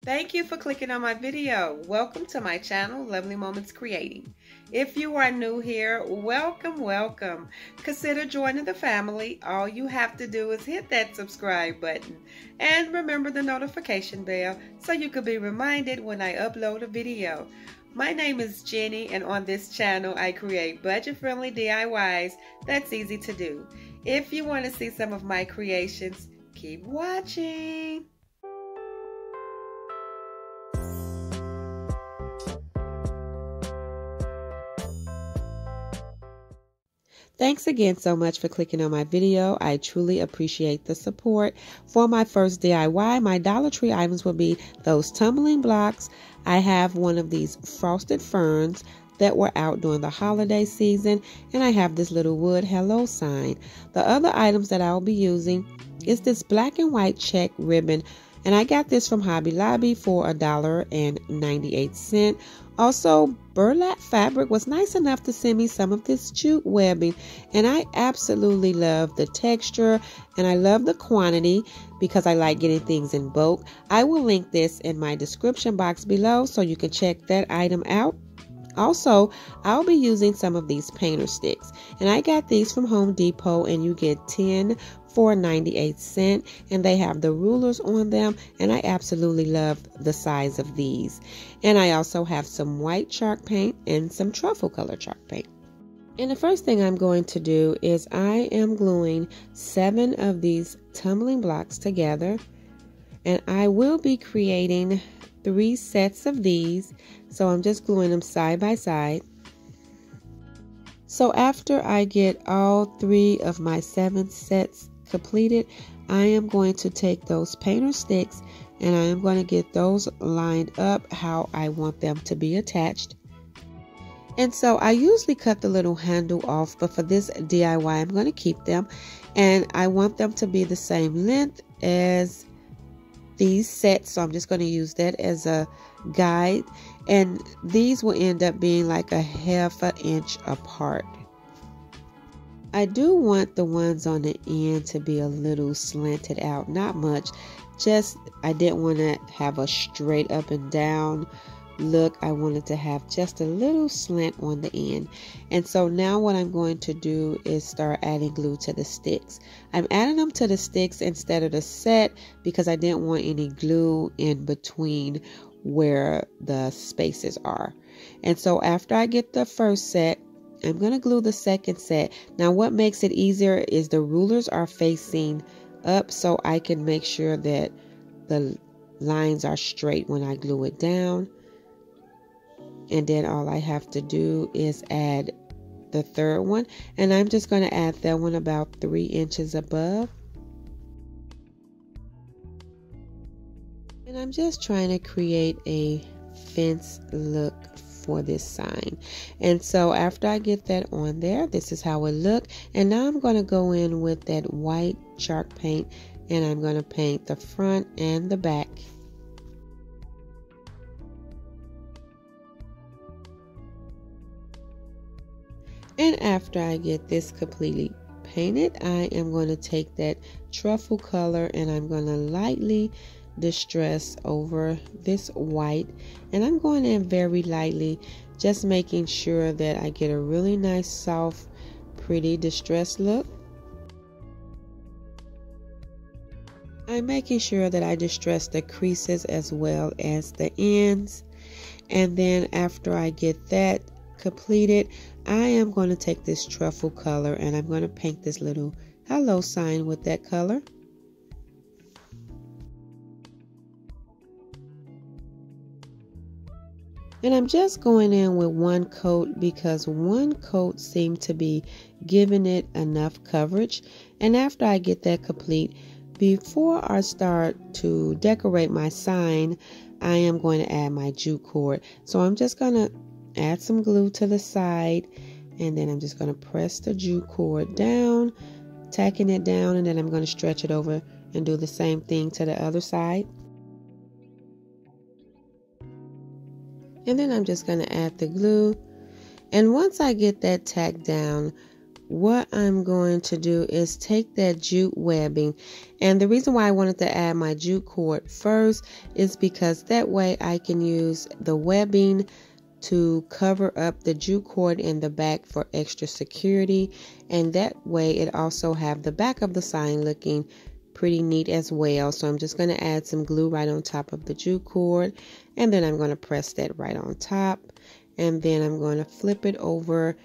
Thank you for clicking on my video. Welcome to my channel, Lovely Moments Creating. If you are new here, welcome. Consider joining the family. All you have to do is hit that subscribe button and remember the notification bell so you can be reminded when I upload a video. My name is Jenny, and on this channel I create budget-friendly DIYs that's easy to do. If you want to see some of my creations, keep watching. Thanks again so much for clicking on my video. I truly appreciate the support. For my first DIY, my Dollar Tree items will be those tumbling blocks. I have one of these frosted ferns that were out during the holiday season, and I have this little wood hello sign. The other items that I'll be using is this black and white check ribbon, and I got this from Hobby Lobby for $1.98. Also, Burlap Fabric was nice enough to send me some of this jute webbing, and I absolutely love the texture and I love the quantity because I like getting things in bulk. I will link this in my description box below so you can check that item out. Also, I'll be using some of these painter sticks, and I got these from Home Depot, and you get 10 for 98 cents, and they have the rulers on them, and I absolutely love the size of these. And I also have some white chalk paint and some truffle color chalk paint. And the first thing I'm going to do is I am gluing 7 of these tumbling blocks together, and I will be creating 3 sets of these, so I'm just gluing them side by side. So after I get all 3 of my 7 sets completed, I am going to take those painter sticks and I am going to get those lined up how I want them to be attached. And so I usually cut the little handle off, but for this DIY I'm going to keep them, and I want them to be the same length as these sets, so I'm just going to use that as a guide, and these will end up being like a ½ an inch apart. I do want the ones on the end to be a little slanted out, not much, just I didn't want to have a straight up and down look. I wanted to have just a little slant on the end. And so now what I'm going to do is start adding glue to the sticks. I'm adding them to the sticks instead of the set because I didn't want any glue in between where the spaces are. And so after I get the first set, I'm going to glue the second set. Now what makes it easier is the rulers are facing up, so I can make sure that the lines are straight when I glue it down. And then all I have to do is add the third one, and I'm just going to add that one about 3 inches above. And I'm just trying to create a fence look for this sign. And so after I get that on there, this is how it looked. And now I'm going to go in with that white chalk paint, and I'm going to paint the front and the back. And after I get this completely painted, I am going to take that truffle color and I'm going to lightly distress over this white, and I'm going in very lightly, just making sure that I get a really nice soft pretty distressed look. I'm making sure that I distress the creases as well as the ends, and then after I get that completed, I am going to take this truffle color and I'm going to paint this little hello sign with that color. And I'm just going in with one coat because one coat seemed to be giving it enough coverage. And after I get that complete, before I start to decorate my sign, I am going to add my jute cord. So I'm just going to add some glue to the side, and then I'm just going to press the jute cord down, tacking it down, and then I'm going to stretch it over and do the same thing to the other side. And then I'm just going to add the glue, and once I get that tacked down, what I'm going to do is take that jute webbing, and the reason why I wanted to add my jute cord first is because that way I can use the webbing to cover up the jute cord in the back for extra security, and that way it also have the back of the sign looking pretty neat as well. So I'm just going to add some glue right on top of the jute cord, and then I'm going to press that right on top, and then I'm going to flip it over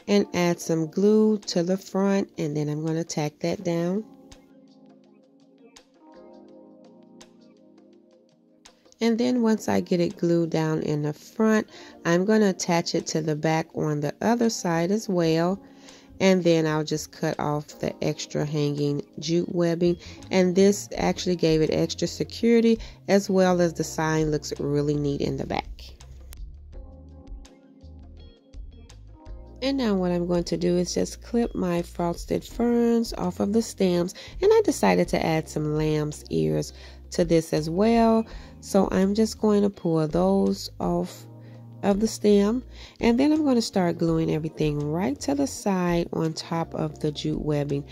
and add some glue to the front, and then I'm going to tack that down. And then once I get it glued down in the front, I'm going to attach it to the back on the other side as well. And then I'll just cut off the extra hanging jute webbing. And this actually gave it extra security, as well as the sign looks really neat in the back. And now what I'm going to do is just clip my frosted ferns off of the stems. And I decided to add some lamb's ears to this as well. So I'm just going to pull those off of the stem, and then I'm going to start gluing everything right to the side on top of the jute webbing.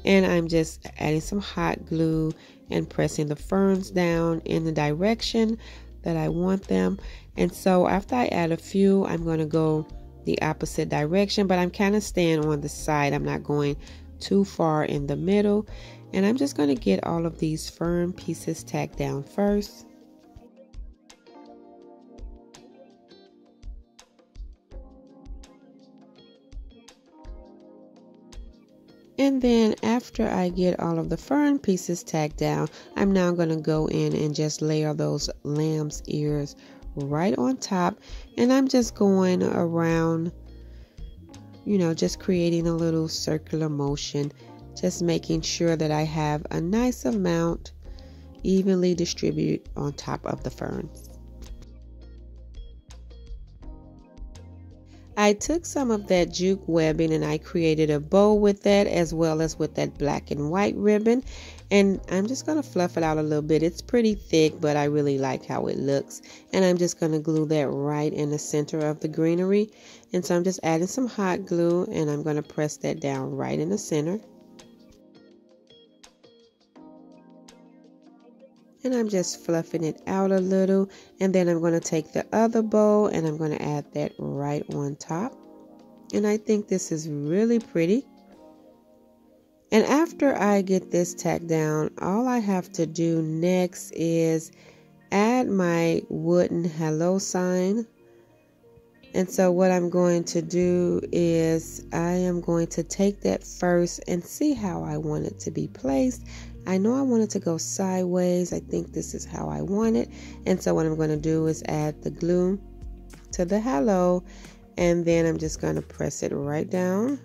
And I'm just adding some hot glue and pressing the ferns down in the direction that I want them. And so after I add a few, I'm going to go the opposite direction, but I'm kind of staying on the side. I'm not going too far in the middle. And I'm just going to get all of these fern pieces tacked down first. And then after I get all of the fern pieces tacked down, I'm now going to go in and just layer those lamb's ears right on top. And I'm just going around, you know, just creating a little circular motion, just making sure that I have a nice amount evenly distributed on top of the ferns. I took some of that jute webbing and I created a bow with that, as well as with that black and white ribbon. And I'm just going to fluff it out a little bit. It's pretty thick, but I really like how it looks. And I'm just going to glue that right in the center of the greenery. And so I'm just adding some hot glue, and I'm going to press that down right in the center. And I'm just fluffing it out a little, and then I'm going to take the other bow and I'm going to add that right on top. And I think this is really pretty. And after I get this tacked down, all I have to do next is add my wooden hello sign. And so what I'm going to do is I am going to take that first and see how I want it to be placed. I know I want it to go sideways. I think this is how I want it. And so what I'm going to do is add the glue to the hello, and then I'm just going to press it right down.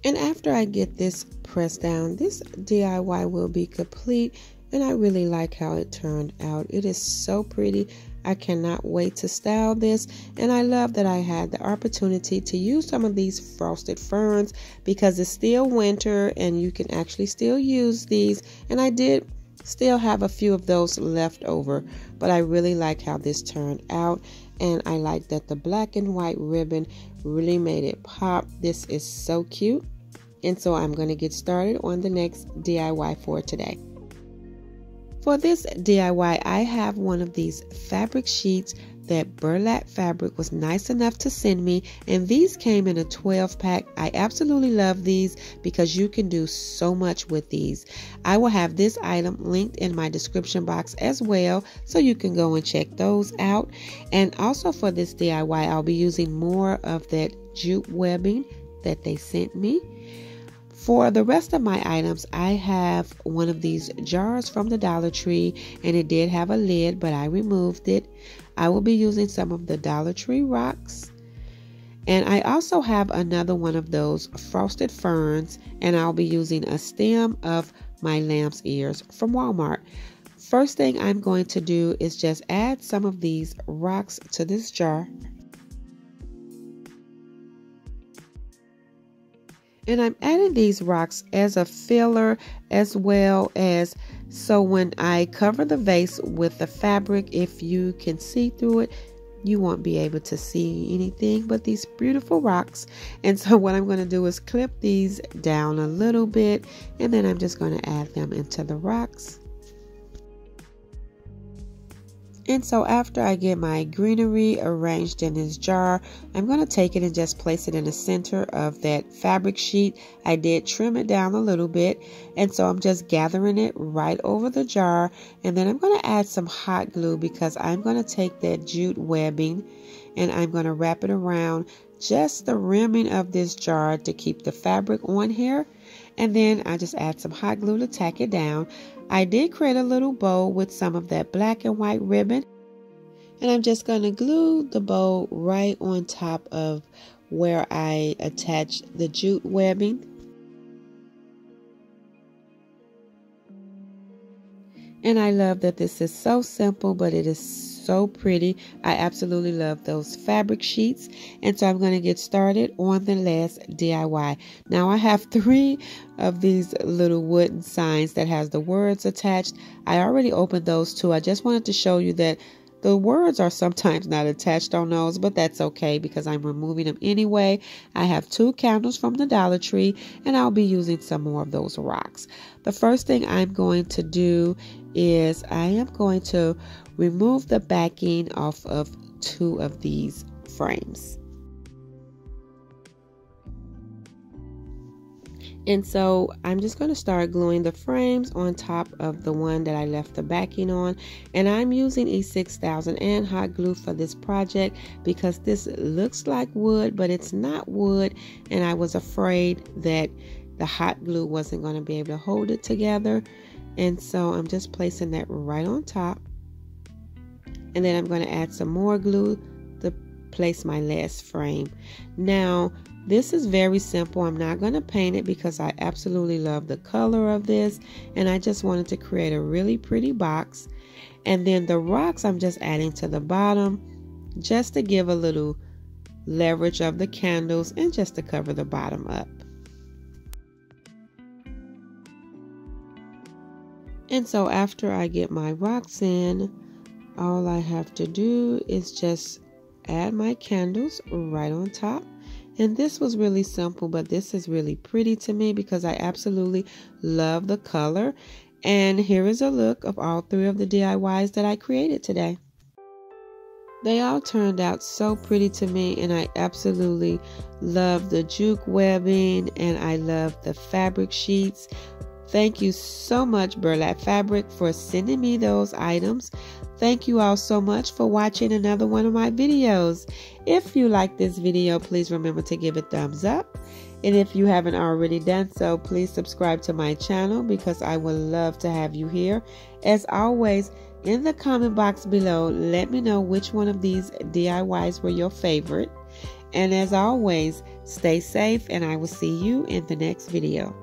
And after I get this pressed down, this DIY will be complete, and I really like how it turned out. It is so pretty. I cannot wait to style this, and I love that I had the opportunity to use some of these frosted ferns because it's still winter and you can actually still use these, and I did still have a few of those left over, but I really like how this turned out, and I like that the black and white ribbon really made it pop. This is so cute, and so I'm going to get started on the next DIY for today. For this DIY, I have one of these fabric sheets that Burlap Fabric was nice enough to send me, and these came in a 12 pack. I absolutely love these because you can do so much with these. I will have this item linked in my description box as well, so you can go and check those out. And also for this DIY, I'll be using more of that jute webbing that they sent me. For the rest of my items, I have one of these jars from the Dollar Tree, and it did have a lid, but I removed it. I will be using some of the Dollar Tree rocks. And I also have another one of those frosted ferns, and I'll be using a stem of my lamb's ears from Walmart. First thing I'm going to do is just add some of these rocks to this jar. And I'm adding these rocks as a filler, as well as so when I cover the vase with the fabric, if you can see through it, you won't be able to see anything but these beautiful rocks. And so what I'm going to do is clip these down a little bit, and then I'm just going to add them into the rocks. And so after I get my greenery arranged in this jar, I'm going to take it and just place it in the center of that fabric sheet. I did trim it down a little bit, and so I'm just gathering it right over the jar. And then I'm going to add some hot glue, because I'm going to take that jute webbing and I'm going to wrap it around just the rimming of this jar to keep the fabric on here. And then I just add some hot glue to tack it down. I did create a little bow with some of that black and white ribbon, and I'm just going to glue the bow right on top of where I attached the jute webbing. And I love that this is so simple, but it is so pretty. I absolutely love those fabric sheets. And so I'm going to get started on the last DIY. Now I have 3 of these little wooden signs that has the words attached. I already opened those 2. I just wanted to show you that the words are sometimes not attached on those, but that's okay because I'm removing them anyway. I have 2 candles from the Dollar Tree, and I'll be using some more of those rocks. The first thing I'm going to do is I am going to remove the backing off of 2 of these frames. And so I'm just going to start gluing the frames on top of the one that I left the backing on. And I'm using E6000 and hot glue for this project because this looks like wood, but it's not wood. And I was afraid that the hot glue wasn't going to be able to hold it together. And so I'm just placing that right on top. And then I'm going to add some more glue to place my last frame. Now, this is very simple. I'm not going to paint it because I absolutely love the color of this. And I just wanted to create a really pretty box. And then the rocks I'm just adding to the bottom just to give a little leverage of the candles and just to cover the bottom up. And so after I get my rocks in, all I have to do is just add my candles right on top. And this was really simple, but this is really pretty to me because I absolutely love the color. And here is a look of all 3 of the DIYs that I created today. They all turned out so pretty to me, and I absolutely love the jute webbing and I love the fabric sheets. Thank you so much, Burlap Fabric, for sending me those items. Thank you all so much for watching another one of my videos. If you like this video, please remember to give it a thumbs up. And if you haven't already done so, please subscribe to my channel because I would love to have you here. As always, in the comment box below, let me know which one of these DIYs were your favorite. And as always, stay safe and I will see you in the next video.